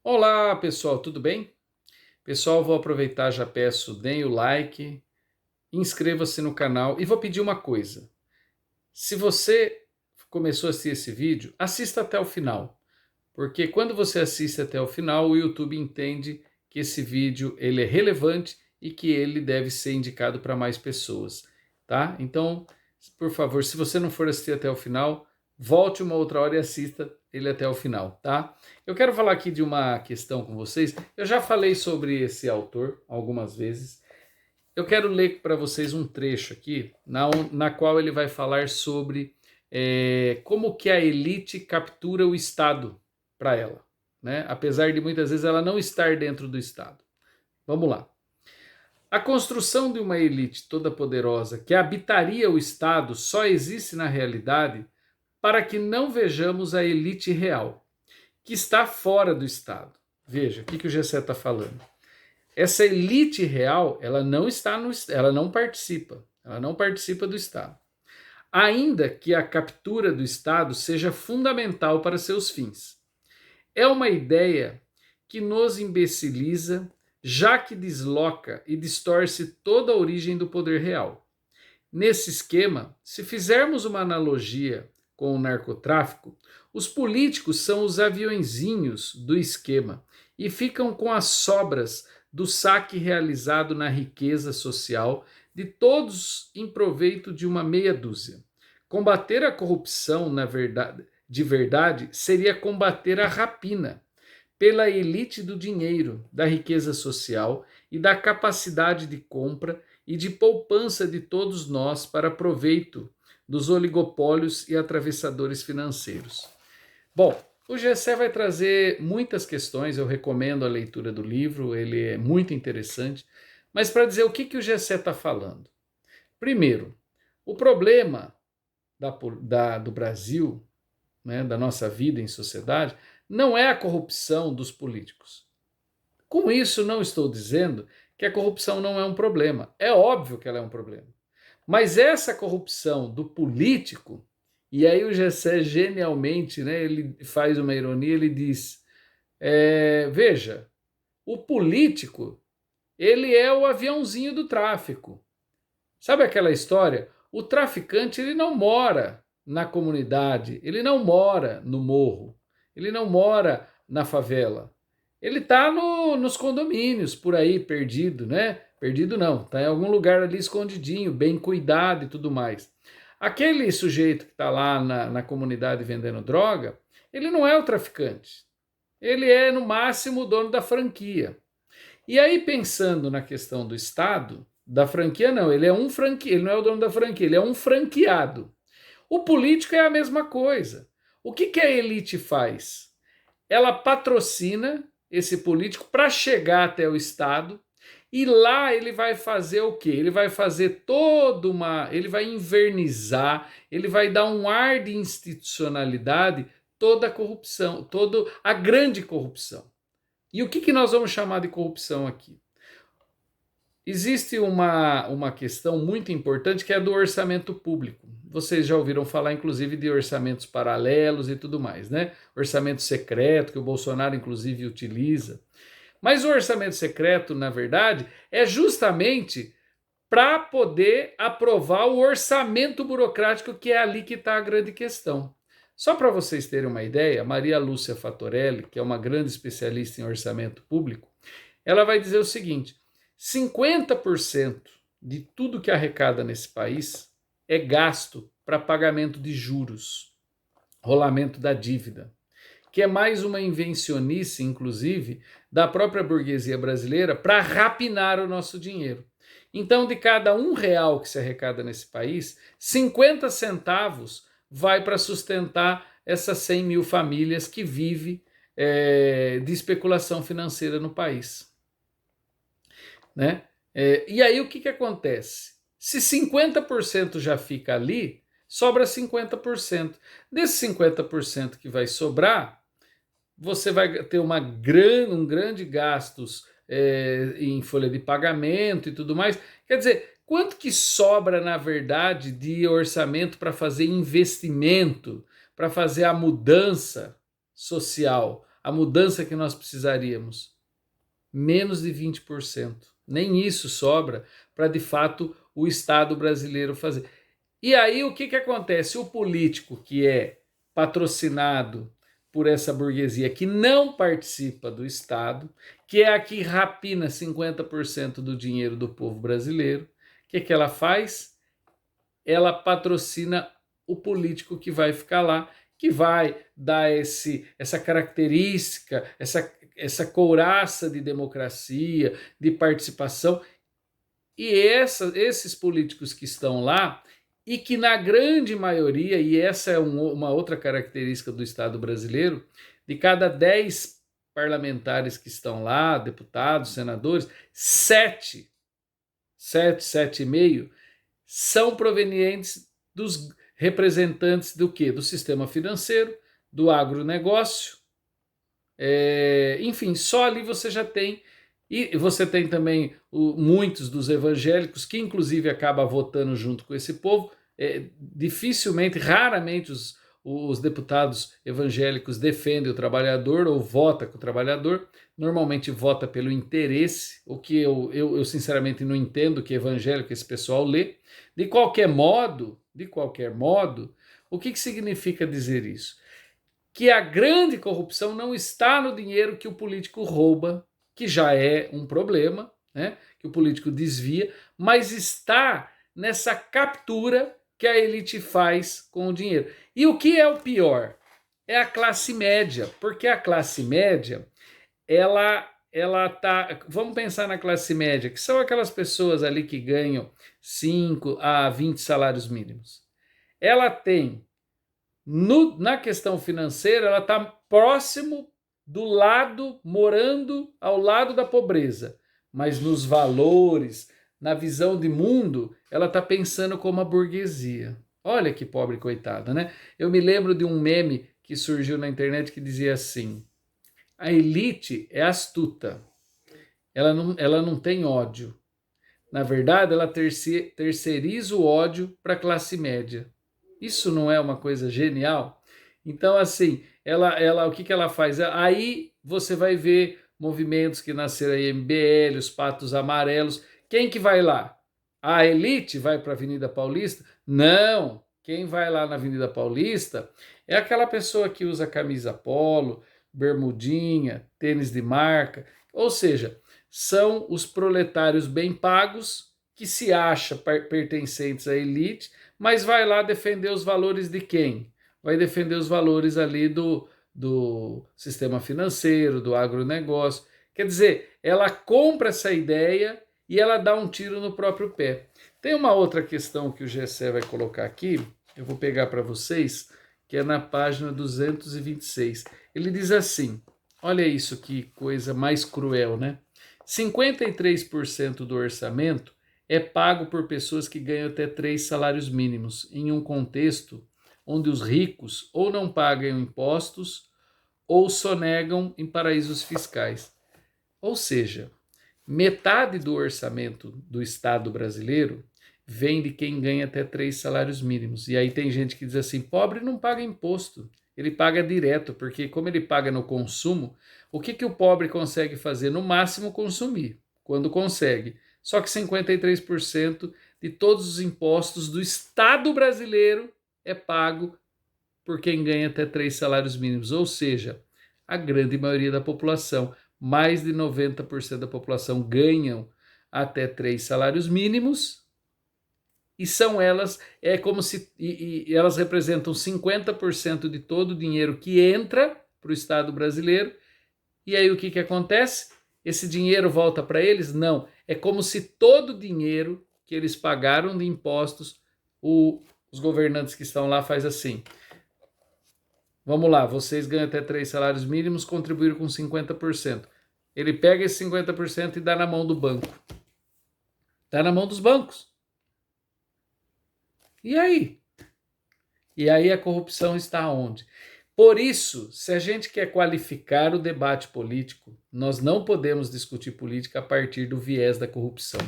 Olá pessoal, tudo bem? Pessoal, vou aproveitar, já peço, deem o like, inscreva-se no canal e vou pedir uma coisa. Se você começou a assistir esse vídeo, assista até o final, porque quando você assiste até o final, o YouTube entende que esse vídeo ele é relevante e que ele deve ser indicado para mais pessoas, tá? Então, por favor, se você não for assistir até o final, volte uma outra hora e assista ele até o final, tá? Eu quero falar aqui de uma questão com vocês. Eu já falei sobre esse autor algumas vezes. Eu quero ler para vocês um trecho aqui, na qual ele vai falar sobre como que a elite captura o Estado para ela, né? Apesar de muitas vezes ela não estar dentro do Estado. Vamos lá. A construção de uma elite toda poderosa que habitaria o Estado só existe na realidade para que não vejamos a elite real, que está fora do Estado. Veja, o que o Gessé está falando. Essa elite real, ela não está no, ela não participa do Estado. Ainda que a captura do Estado seja fundamental para seus fins. É uma ideia que nos imbeciliza, já que desloca e distorce toda a origem do poder real. Nesse esquema, se fizermos uma analogia com o narcotráfico, os políticos são os aviõezinhos do esquema e ficam com as sobras do saque realizado na riqueza social de todos em proveito de uma meia dúzia. Combater a corrupção, de verdade, seria combater a rapina pela elite do dinheiro, da riqueza social e da capacidade de compra e de poupança de todos nós para proveito dos oligopólios e atravessadores financeiros. Bom, o Gessé vai trazer muitas questões, eu recomendo a leitura do livro, ele é muito interessante, mas para dizer o que o Gessé está falando. Primeiro, o problema do Brasil, né, da nossa vida em sociedade, não é a corrupção dos políticos. Com isso, não estou dizendo que a corrupção não é um problema. É óbvio que ela é um problema. Mas essa corrupção do político, e aí o Gessé genialmente, né, ele faz uma ironia, ele diz, veja, o político, ele é o aviãozinho do tráfico. Sabe aquela história? O traficante, ele não mora na comunidade, ele não mora no morro, ele não mora na favela. Ele está nos condomínios, por aí, perdido, né? Perdido não, está em algum lugar ali escondidinho, bem cuidado e tudo mais. Aquele sujeito que está lá na comunidade vendendo droga, ele não é o traficante. Ele é, no máximo, o dono da franquia. E aí, pensando na questão do Estado, da franquia, não, ele é um ele não é o dono da franquia, ele é um franqueado. O político é a mesma coisa. O que a elite faz? Ela patrocina esse político para chegar até o Estado e lá ele vai fazer o quê? Ele vai fazer ele vai invernizar, ele vai dar um ar de institucionalidade toda a corrupção, toda a grande corrupção. E o que nós vamos chamar de corrupção aqui? Existe uma questão muito importante que é a do orçamento público. Vocês já ouviram falar, inclusive, de orçamentos paralelos e tudo mais, né? Orçamento secreto, que o Bolsonaro, inclusive, utiliza. Mas o orçamento secreto, na verdade, é justamente para poder aprovar o orçamento burocrático, que é ali que está a grande questão. Só para vocês terem uma ideia, Maria Lúcia Fatorelli, que é uma grande especialista em orçamento público, ela vai dizer o seguinte: 50% de tudo que arrecada nesse país é gasto para pagamento de juros, rolamento da dívida, que é mais uma invencionice, inclusive, da própria burguesia brasileira para rapinar o nosso dinheiro. Então, de cada R$ 1 que se arrecada nesse país, 50 centavos vai para sustentar essas 100 mil famílias que vivem de especulação financeira no país. Né? E aí o que acontece? Se 50% já fica ali, sobra 50%. Desses 50% que vai sobrar, você vai ter um grande gastos em folha de pagamento e tudo mais. Quer dizer, quanto que sobra, na verdade, de orçamento para fazer investimento, para fazer a mudança social, a mudança que nós precisaríamos? Menos de 20%. Nem isso sobra para, de fato, o Estado brasileiro fazer. E aí o que acontece? O político que é patrocinado por essa burguesia que não participa do Estado, que é a que rapina 50% do dinheiro do povo brasileiro, o que ela faz? Ela patrocina o político que vai ficar lá, que vai dar essa característica, essa couraça de democracia, de participação. E esses políticos que estão lá, e que na grande maioria, e essa é uma outra característica do Estado brasileiro, de cada 10 parlamentares que estão lá, deputados, senadores, 7,5 são provenientes dos representantes do quê? Do sistema financeiro, do agronegócio, enfim, só ali você já tem. E você tem também muitos dos evangélicos que inclusive acabam votando junto com esse povo. Dificilmente, raramente os deputados evangélicos defendem o trabalhador ou votam com o trabalhador. Normalmente vota pelo interesse, o que eu sinceramente não entendo que evangélico esse pessoal lê. De qualquer modo, o que significa dizer isso? Que a grande corrupção não está no dinheiro que o político rouba, que já é um problema, né, que o político desvia, mas está nessa captura que a elite faz com o dinheiro. E o que é o pior? É a classe média, porque a classe média, ela tá, vamos pensar na classe média, que são aquelas pessoas ali que ganham 5 a 20 salários mínimos. Ela tem, na questão financeira, ela está próximo do lado, morando ao lado da pobreza, mas nos valores, na visão de mundo, ela está pensando como a burguesia. Olha que pobre coitada, né? Eu me lembro de um meme que surgiu na internet que dizia assim: a elite é astuta, ela não tem ódio. Na verdade, ela terceiriza o ódio para a classe média. Isso não é uma coisa genial? Então, assim, o que ela faz? Aí você vai ver movimentos que nasceram aí, MBL, os Patos Amarelos. Quem que vai lá? A elite vai para a Avenida Paulista? Não! Quem vai lá na Avenida Paulista é aquela pessoa que usa camisa polo, bermudinha, tênis de marca. Ou seja, são os proletários bem pagos que se acham pertencentes à elite, mas vai lá defender os valores de quem? Vai defender os valores ali do sistema financeiro, do agronegócio. Quer dizer, ela compra essa ideia e ela dá um tiro no próprio pé. Tem uma outra questão que o Gessé vai colocar aqui, eu vou pegar para vocês, que é na página 226. Ele diz assim, olha isso, que coisa mais cruel, né? 53% do orçamento é pago por pessoas que ganham até 3 salários mínimos, em um contexto onde os ricos ou não pagam impostos ou sonegam em paraísos fiscais. Ou seja, metade do orçamento do Estado brasileiro vem de quem ganha até 3 salários mínimos. E aí tem gente que diz assim, pobre não paga imposto, ele paga direto, porque como ele paga no consumo, o que o pobre consegue fazer? No máximo consumir, quando consegue. Só que 53% de todos os impostos do Estado brasileiro é pago por quem ganha até 3 salários mínimos, ou seja, a grande maioria da população, mais de 90% da população ganham até 3 salários mínimos, e são elas, é como se elas representam 50% de todo o dinheiro que entra para o Estado brasileiro. E aí o que acontece? Esse dinheiro volta para eles? Não. É como se todo o dinheiro que eles pagaram de impostos, os governantes que estão lá faz assim. Vamos lá, vocês ganham até 3 salários mínimos, contribuíram com 50%. Ele pega esse 50% e dá na mão do banco. Dá na mão dos bancos. E aí? E aí a corrupção está onde? Por isso, se a gente quer qualificar o debate político, nós não podemos discutir política a partir do viés da corrupção.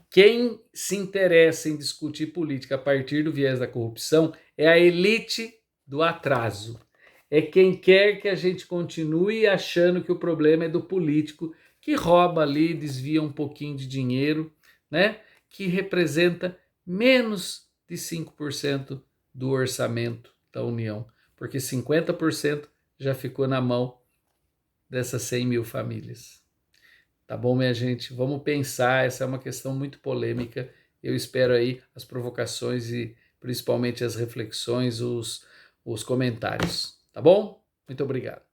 Quem se interessa em discutir política a partir do viés da corrupção é a elite do atraso. é quem quer que a gente continue achando que o problema é do político que rouba ali, desvia um pouquinho de dinheiro, né? Que representa menos de 5% do orçamento da União, porque 50% já ficou na mão dessas 100 mil famílias. Tá bom, minha gente? Vamos pensar, essa é uma questão muito polêmica. Eu espero aí as provocações e principalmente as reflexões, os comentários. Tá bom? Muito obrigado.